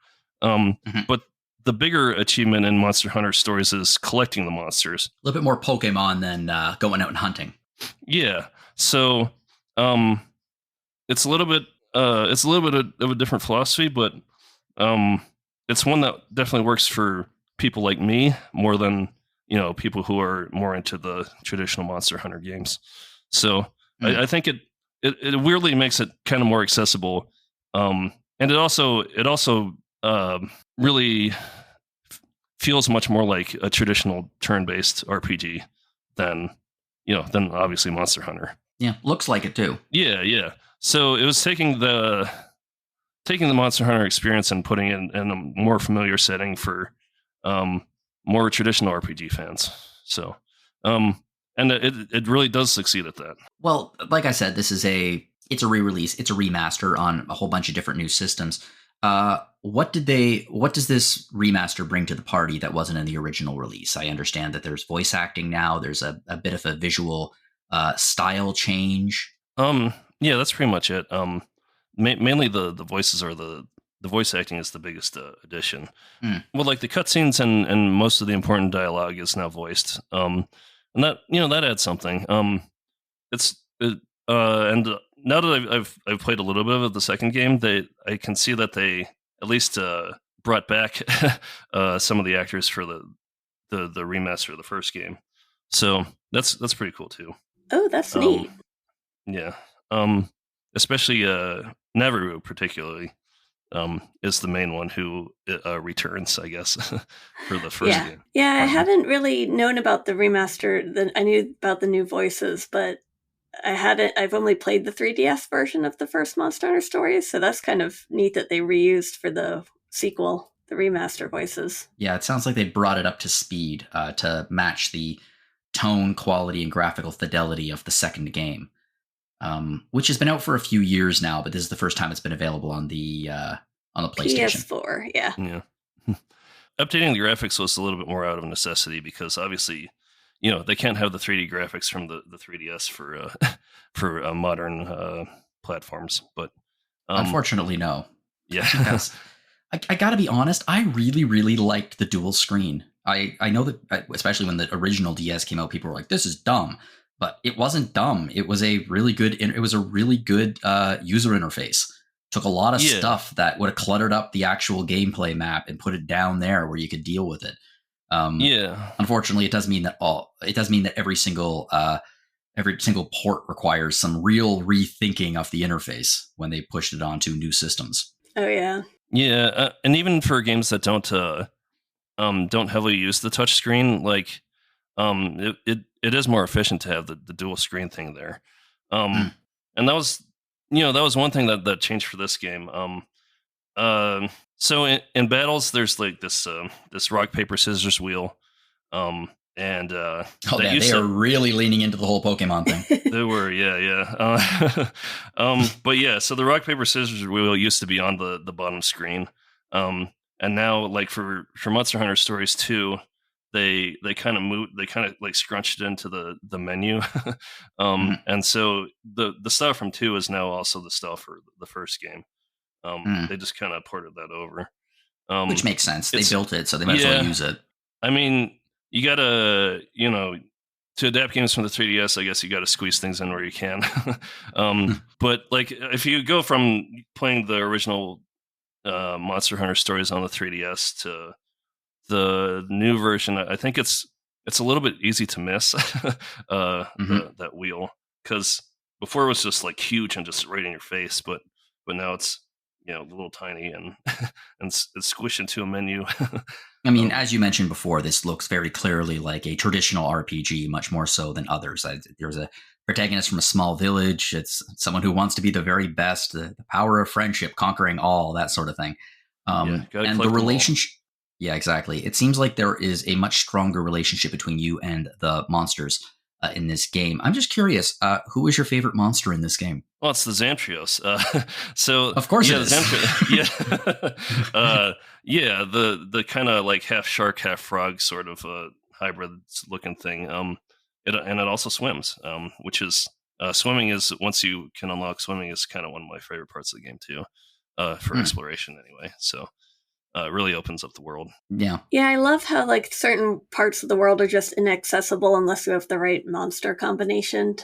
But the bigger achievement in Monster Hunter Stories is collecting the monsters. A little bit more Pokemon than going out and hunting. Yeah. So it's a little bit of a different philosophy, but it's one that definitely works for people like me more than people who are more into the traditional Monster Hunter games. So I think it weirdly makes it kind of more accessible, and it also really feels much more like a traditional turn-based RPG than obviously Monster Hunter. Yeah, looks like it too. Yeah. So it was taking the Monster Hunter experience and putting it in a more familiar setting for more traditional RPG fans. So, and it really does succeed at that. Well, like I said, it's a re-release, it's a remaster on a whole bunch of different new systems. What does this remaster bring to the party that wasn't in the original release? I understand that there's voice acting now. There's a bit of a visual style change. Yeah, that's pretty much it. Mainly the voices are the voice acting is the biggest addition. Well, like the cutscenes and most of the important dialogue is now voiced. And that that adds something. And now that I've played a little bit of the second game, I can see that they at least brought back some of the actors for the remaster of the first game. So that's pretty cool too. Oh, that's neat. Yeah. Especially Naviru particularly is the main one who returns, I guess, for the first game. Yeah, I haven't really known about the remaster. I knew about the new voices, but I've only played the 3DS version of the first Monster Hunter Stories, so that's kind of neat that they reused for the sequel, the remaster voices. Yeah, it sounds like they brought it up to speed to match the tone, quality, and graphical fidelity of the second game, which has been out for a few years now, but this is the first time it's been available on the PlayStation. PS4, yeah. Updating the graphics was a little bit more out of necessity because obviously, they can't have the 3D graphics from the 3DS for modern platforms. But unfortunately, no. Yeah. I gotta be honest, I really, really liked the dual screen. I know that, especially when the original DS came out, people were like, "This is dumb," but it wasn't dumb. It was a really good user interface. Took a lot of stuff that would have cluttered up the actual gameplay map and put it down there where you could deal with it. Unfortunately, it does mean that every single port requires some real rethinking of the interface when they pushed it onto new systems. Oh yeah. Yeah, and even for games that don't heavily use the touch screen, like it is more efficient to have the dual screen thing there. And that was one thing that changed for this game. So in battles, there's like this rock paper scissors wheel, And they are really leaning into the whole Pokemon thing. They were, yeah. But yeah, so the rock paper scissors wheel used to be on the bottom screen, and now like for Monster Hunter Stories 2, they kind of moved, they kind of like scrunched it into the menu, and so the style from 2 is now also the style for the first game. They just kind of ported that over, which makes sense. They built it, so they might as well use it. I mean, you gotta, to adapt games from the 3DS, I guess you gotta squeeze things in where you can. But like, if you go from playing the original Monster Hunter Stories on the 3DS to the new version, I think it's a little bit easy to miss that wheel, because before it was just like huge and just right in your face, but now it's a little tiny and it's squished into a menu. I mean, as you mentioned before, this looks very clearly like a traditional RPG, much more so than others. There's a protagonist from a small village. It's someone who wants to be the very best, the power of friendship, conquering all, that sort of thing. And the relationship. Yeah, exactly. It seems like there is a much stronger relationship between you and the monsters in this game. I'm just curious, who is your favorite monster in this game? Well, it's the Xantrios. So of course it is. The kind of like half shark, half frog sort of hybrid looking thing. It also swims, which is swimming is, once you can unlock swimming, is kind of one of my favorite parts of the game too, for exploration anyway. So it really opens up the world. Yeah, I love how like certain parts of the world are just inaccessible unless you have the right monster combination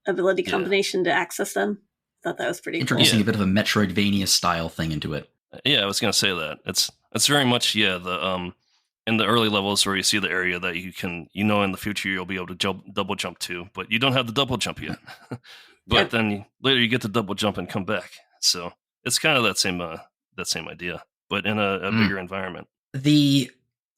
combination to access them. I thought that was pretty introducing a bit of a Metroidvania style thing into it. Yeah, I was gonna say that it's very much the in the early levels where you see the area that you can in the future you'll be able to double jump to, but you don't have the double jump yet. But then later you get to double jump and come back. So it's kind of that same idea, but in a bigger environment.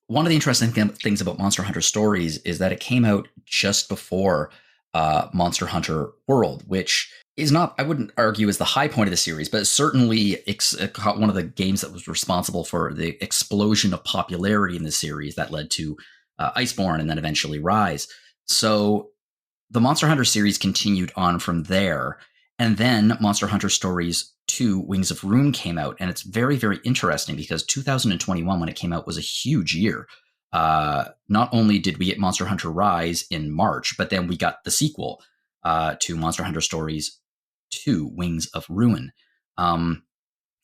One of the interesting things about Monster Hunter Stories is that it came out just before Monster Hunter World, which is not, I wouldn't argue, is the high point of the series, but it's certainly one of the games that was responsible for the explosion of popularity in the series that led to Iceborne and then eventually Rise. So the Monster Hunter series continued on from there, and then Monster Hunter Stories 2 Wings of Ruin came out, and it's very, very interesting because 2021, when it came out, was a huge year. Not only did we get Monster Hunter Rise in March, but then we got the sequel to Monster Hunter Stories 2 Wings of Ruin. And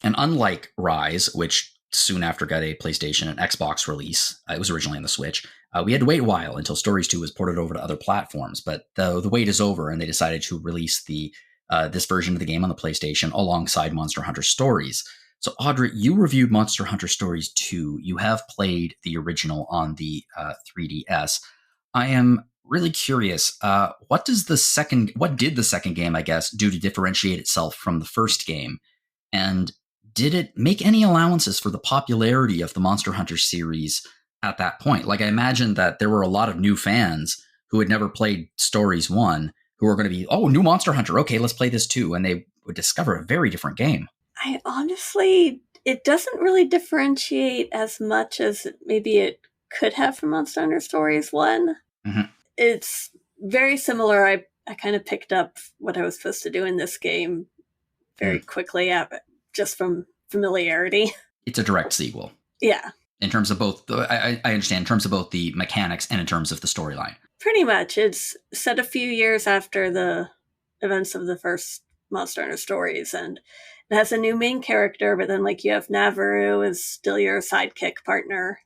unlike Rise, which soon after got a PlayStation and Xbox release, it was originally on the Switch, we had to wait a while until Stories 2 was ported over to other platforms. But the wait is over, and they decided to release this version of the game on the PlayStation alongside Monster Hunter Stories. So, Audra, you reviewed Monster Hunter Stories 2. You have played the original on the 3DS. I am really curious. What did the second game, I guess, do to differentiate itself from the first game? And did it make any allowances for the popularity of the Monster Hunter series at that point? Like, I imagine that there were a lot of new fans who had never played Stories 1 who are going to be, new Monster Hunter. Okay, let's play this too. And they would discover a very different game. I honestly, it doesn't really differentiate as much as maybe it could have from Monster Hunter Stories 1. Mm-hmm. It's very similar. I kind of picked up what I was supposed to do in this game very quickly, just from familiarity. It's a direct sequel. Yeah. In terms of both, I understand, in terms of both the mechanics and in terms of the storyline. Pretty much. It's set a few years after the events of the first Monster Hunter Stories, and it has a new main character, but then like you have Navarro is still your sidekick partner.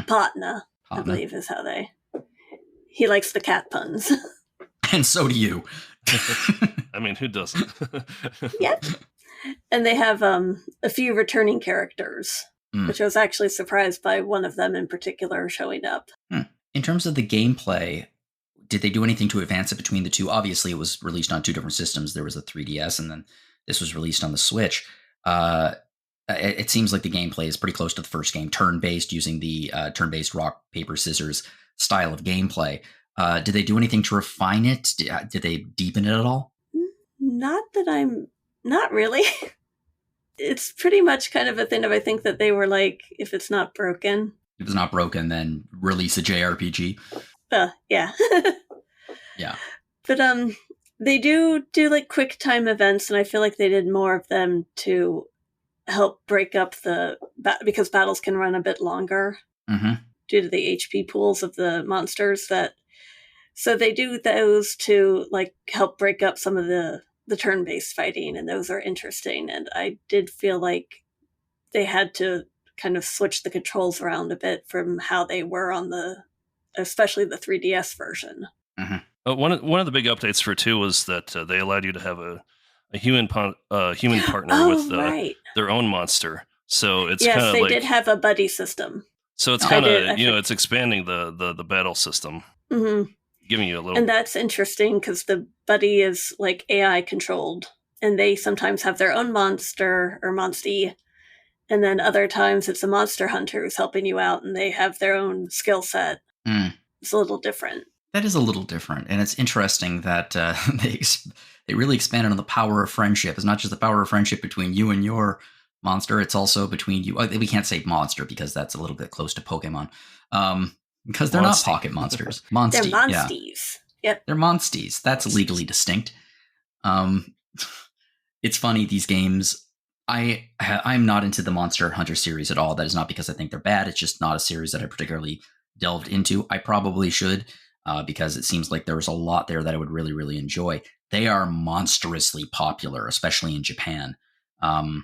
Patna, I believe is how he likes the cat puns. And so do you. I mean, who doesn't? Yep. And they have a few returning characters, which I was actually surprised by one of them in particular showing up. In terms of the gameplay, did they do anything to advance it between the two? Obviously, it was released on two different systems. There was a 3DS, and then this was released on the Switch. It seems like the gameplay is pretty close to the first game, turn-based, using the turn-based rock, paper, scissors style of gameplay. Did they do anything to refine it? Did they deepen it at all? Not really. It's pretty much kind of a thing of, I think that they were like, if it's not broken, then release a JRPG. Yeah. Yeah. But they do like quick time events, and I feel like they did more of them to help break up because battles can run a bit longer due to the HP pools of the monsters. So they do those to like help break up some of the turn-based fighting, and those are interesting. And I did feel like they had to kind of switch the controls around a bit from how they were on especially the 3DS version. One of the big updates for 2 was that they allowed you to have a human partner with their own monster. So it's kind of they did have a buddy system. So it's kind of it's expanding the battle system, giving you a little. And that's interesting because the buddy is like AI controlled, and they sometimes have their own monster or monstie, and then other times it's a monster hunter who's helping you out, and they have their own skill set. It's a little different. That is a little different, and it's interesting that they really expanded on the power of friendship. It's not just the power of friendship between you and your monster; it's also between you. We can't say monster because that's a little bit close to Pokemon, because they're not pocket monsters. They're monsties. Yeah. Yep, they're monsties. That's legally distinct. It's funny, these games. I'm not into the Monster Hunter series at all. That is not because I think they're bad. It's just not a series that I particularly delved into. I probably should. Because it seems like there was a lot there that I would really, really enjoy. They are monstrously popular, especially in Japan. And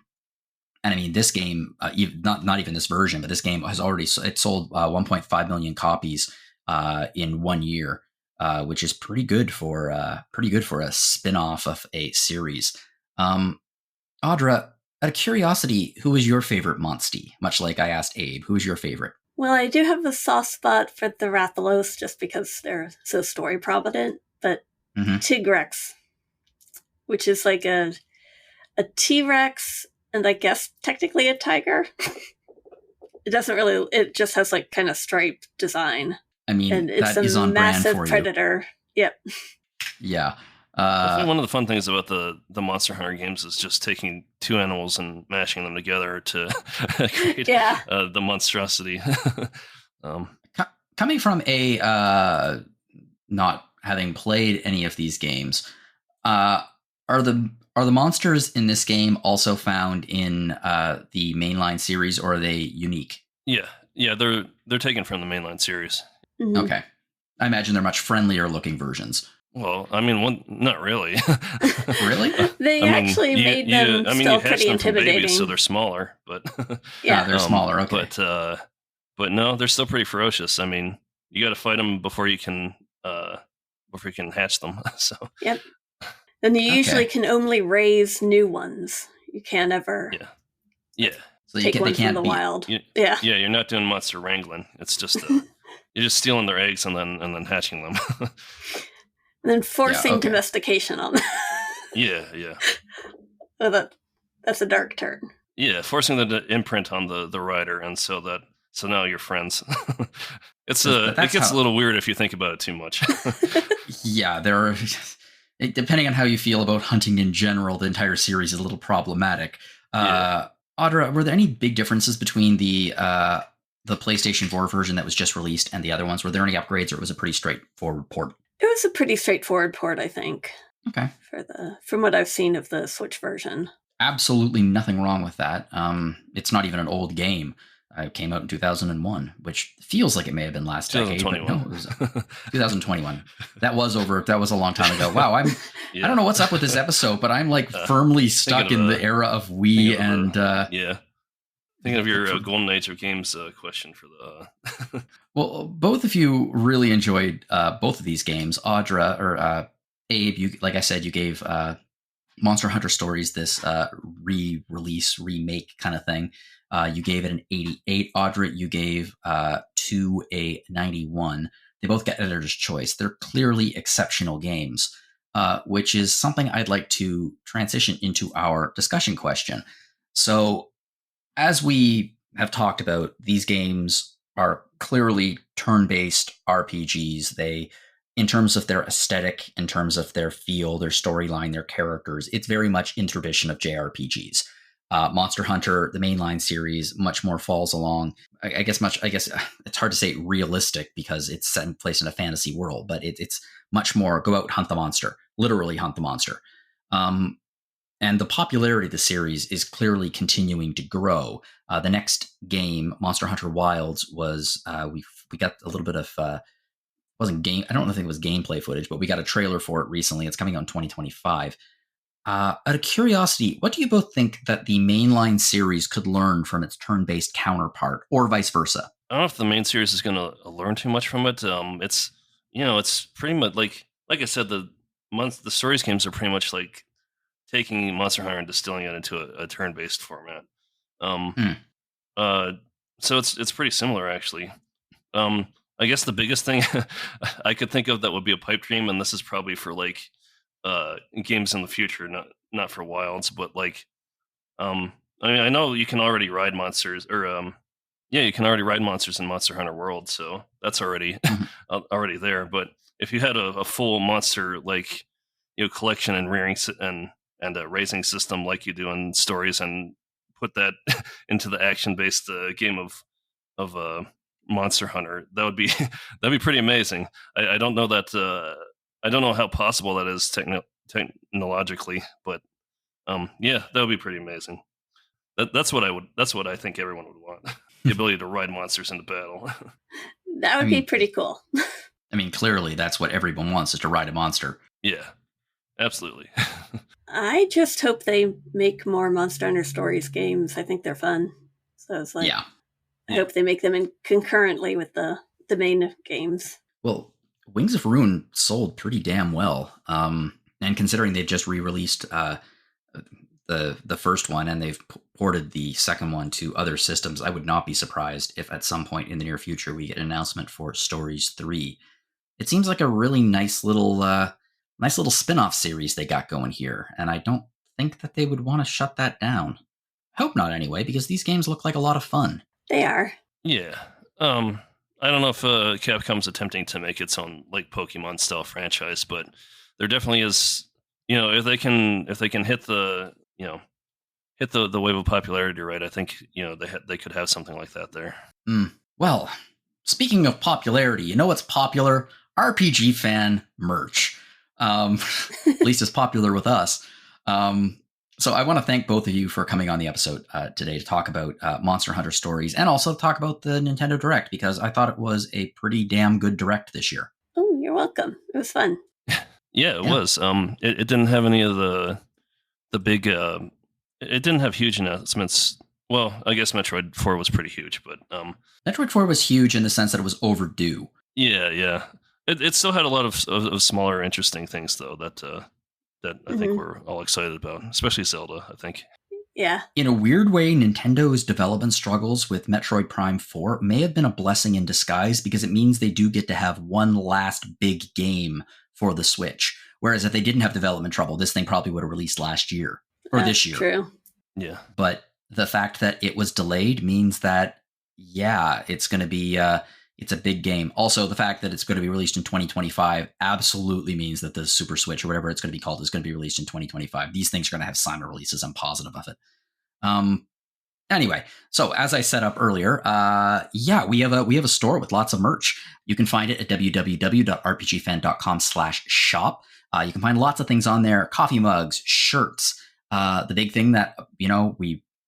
I mean, this game, not even this version, but this game has already sold 1.5 million copies in 1 year, which is pretty good for a spin-off of a series. Audra, out of curiosity, who was your favorite monstie? Much like I asked Abe, who was your favorite? Well, I do have a soft spot for the Rathalos just because they're so story prominent, but Tigrex, which is like a T-Rex and I guess technically a tiger. It just has like kind of striped design. I mean, and it's that is on brand for massive predator. Yep. Yeah. I think one of the fun things about the Monster Hunter games is just taking two animals and mashing them together to create the monstrosity. Coming from a not having played any of these games, are the monsters in this game also found in the mainline series, or are they unique? Yeah, they're taken from the mainline series. Mm-hmm. Okay, I imagine they're much friendlier looking versions. Well, I mean, not really. Really? They actually made them still pretty intimidating. Babies, so they're smaller, but they're smaller. Okay, but no, they're still pretty ferocious. I mean, you got to fight them before you can hatch them. So yep, and you usually can only raise new ones. You can't ever. Yeah. So take one from the wild. Yeah, you're not doing monster wrangling. It's just you're just stealing their eggs and then hatching them. And then forcing domestication on them. Yeah. Oh, that's a dark turn. Yeah, forcing them to imprint on the rider, and so now you're friends. It gets a little weird if you think about it too much. Yeah, depending on how you feel about hunting in general, the entire series is a little problematic. Audra, were there any big differences between the PlayStation 4 version that was just released and the other ones? Were there any upgrades, or was it a pretty straightforward port? It was a pretty straightforward port, I think. Okay. From what I've seen of the Switch version. Absolutely nothing wrong with that. It's not even an old game. It came out in 2001, which feels like it may have been last decade. But no, it was 2021. That was a long time ago. Wow, I don't know what's up with this episode, but I'm like firmly stuck in the era of Wii and Thinking of your Golden Age of Games question for the. Well, both of you really enjoyed both of these games. Audra or Abe, like I said, you gave Monster Hunter Stories this re-release, remake kind of thing. You gave it an 88. Audra, you gave 2 a 91. They both get editor's choice. They're clearly exceptional games, which is something I'd like to transition into our discussion question. So, as we have talked about, these games are clearly turn-based RPGs. They, in terms of their aesthetic, in terms of their feel, their storyline, their characters, it's very much in tradition of JRPGs. Monster Hunter, the mainline series, much more falls along. I guess it's hard to say realistic because it's set in place in a fantasy world, but it's much more go out, hunt the monster, literally hunt the monster. And the popularity of the series is clearly continuing to grow. The next game, Monster Hunter Wilds, was we got a little bit of wasn't game. I don't think it was gameplay footage, but we got a trailer for it recently. It's coming out in 2025. Out of curiosity, what do you both think that the mainline series could learn from its turn-based counterpart, or vice versa? I don't know if the main series is going to learn too much from it. It's pretty much like I said, the stories games are pretty much like taking Monster Hunter and distilling it into a turn-based format. So it's pretty similar, actually. I guess the biggest thing I could think of that would be a pipe dream, and this is probably for like games in the future, not for Wilds, but like, I mean, I know you can already ride monsters, or you can already ride monsters in Monster Hunter World, so that's already already there. But if you had a full monster like collection and rearing and a raising system like you do in stories, and put that into the action-based game of Monster Hunter, that'd be pretty amazing. I don't know that I don't know how possible that is technologically, but that would be pretty amazing. That's what I think everyone would want. The ability to ride monsters into battle. That would be pretty cool. I mean, clearly that's what everyone wants, is to ride a monster. Yeah, absolutely. I just hope they make more Monster Hunter Stories games. I think they're fun. So it's like, I hope they make them in concurrently with the main games. Well, Wings of Ruin sold pretty damn well. And considering they've just re-released the first one and they've ported the second one to other systems, I would not be surprised if at some point in the near future we get an announcement for Stories 3. It seems like a really nice little spin-off series they got going here, and I don't think that they would want to shut that down. Hope not, anyway, because these games look like a lot of fun. They are. Yeah. I don't know if Capcom's attempting to make its own like Pokemon style franchise, but there definitely is. If they can hit the wave of popularity, right? I think they could have something like that there. Well, speaking of popularity, what's popular? RPG fan merch. At least it's popular with us. So I want to thank both of you for coming on the episode today to talk about Monster Hunter Stories, and also talk about the Nintendo Direct, because I thought it was a pretty damn good Direct this year. Oh, you're welcome. It was fun. Yeah, it was. It didn't have any of the big. It didn't have huge announcements. Well, I guess Metroid 4 was pretty huge, but Metroid 4 was huge in the sense that it was overdue. Yeah. It still had a lot of smaller, interesting things though that I think we're all excited about, especially Zelda, I think. Yeah. In a weird way, Nintendo's development struggles with Metroid Prime 4 may have been a blessing in disguise, because it means they do get to have one last big game for the Switch. Whereas if they didn't have development trouble, this thing probably would have released last year. Or this year. True. Yeah. But the fact that it was delayed means that, it's going to be... it's a big game. Also, the fact that it's going to be released in 2025 absolutely means that the Super Switch, or whatever it's going to be called, is going to be released in 2025. These things are going to have simul releases. I'm positive of it. Anyway, so as I set up earlier, we have a store with lots of merch. You can find it at www.rpgfan.com/shop. You can find lots of things on there: coffee mugs, shirts. The big thing that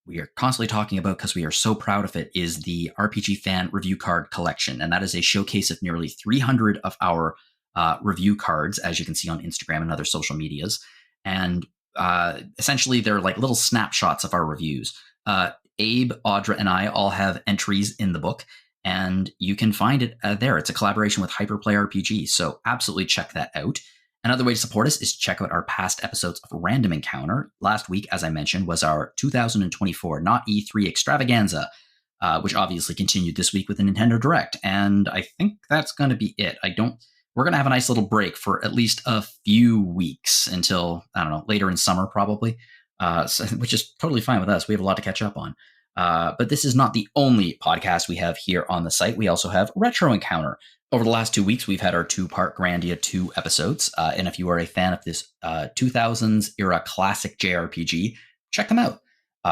we are constantly talking about, because we are so proud of it, is the RPG Fan review card collection. And that is a showcase of nearly 300 of our review cards, as you can see on Instagram and other social medias. And essentially, they're like little snapshots of our reviews. Abe, Audra, and I all have entries in the book, and you can find it there. It's a collaboration with Hyperplay RPG, so absolutely check that out. Another way to support us is to check out our past episodes of Random Encounter. Last week, as I mentioned, was our 2024 Not E3 Extravaganza, which obviously continued this week with the Nintendo Direct. And I think that's going to be it. We're going to have a nice little break for at least a few weeks until, I don't know, later in summer probably, which is totally fine with us. We have a lot to catch up on. But this is not the only podcast we have here on the site. We also have Retro Encounter. Over the last 2 weeks, we've had our 2-part Grandia 2 episodes. And if you are a fan of this 2000s era classic JRPG, check them out.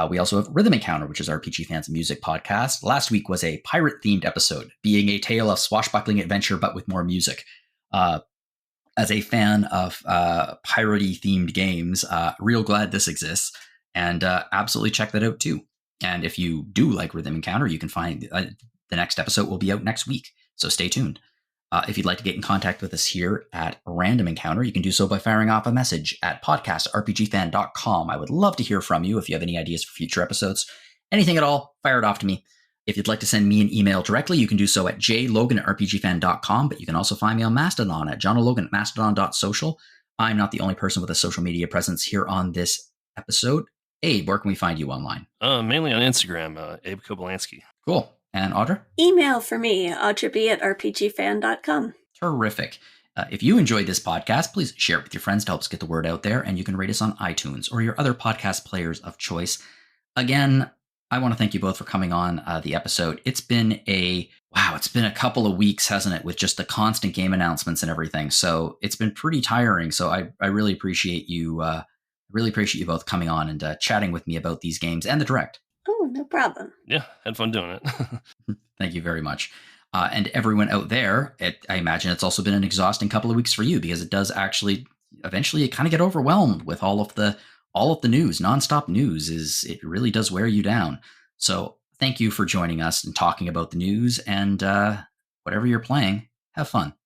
We also have Rhythm Encounter, which is RPG Fans Music podcast. Last week was a pirate-themed episode, being a tale of swashbuckling adventure, but with more music. As a fan of piratey-themed games, real glad this exists, and absolutely check that out too. And if you do like Rhythm Encounter, you can find the next episode will be out next week, so stay tuned. If you'd like to get in contact with us here at Random Encounter, you can do so by firing off a message at podcast@rpgfan.com. I would love to hear from you if you have any ideas for future episodes. Anything at all, fire it off to me. If you'd like to send me an email directly, you can do so at jlogan@rpgfan.com, but you can also find me on Mastodon at johnlogan@mastodon.social. I'm not the only person with a social media presence here on this episode. Abe, where can we find you online? Mainly on Instagram, Abe Kobolansky. Cool. And Audra? Email for me, audrab@rpgfan.com. Terrific. If you enjoyed this podcast, please share it with your friends to help us get the word out there, and you can rate us on iTunes or your other podcast players of choice. Again, I want to thank you both for coming on the episode. It's been a couple of weeks, hasn't it, with just the constant game announcements and everything. So it's been pretty tiring. So I really appreciate you. Really appreciate you both coming on and chatting with me about these games and the Direct. Oh, no problem. Yeah, had fun doing it. Thank you very much. And everyone out there, I imagine it's also been an exhausting couple of weeks for you, because it does actually eventually kind of get overwhelmed with all of the news. Nonstop news it really does wear you down. So thank you for joining us and talking about the news, and whatever you're playing, have fun.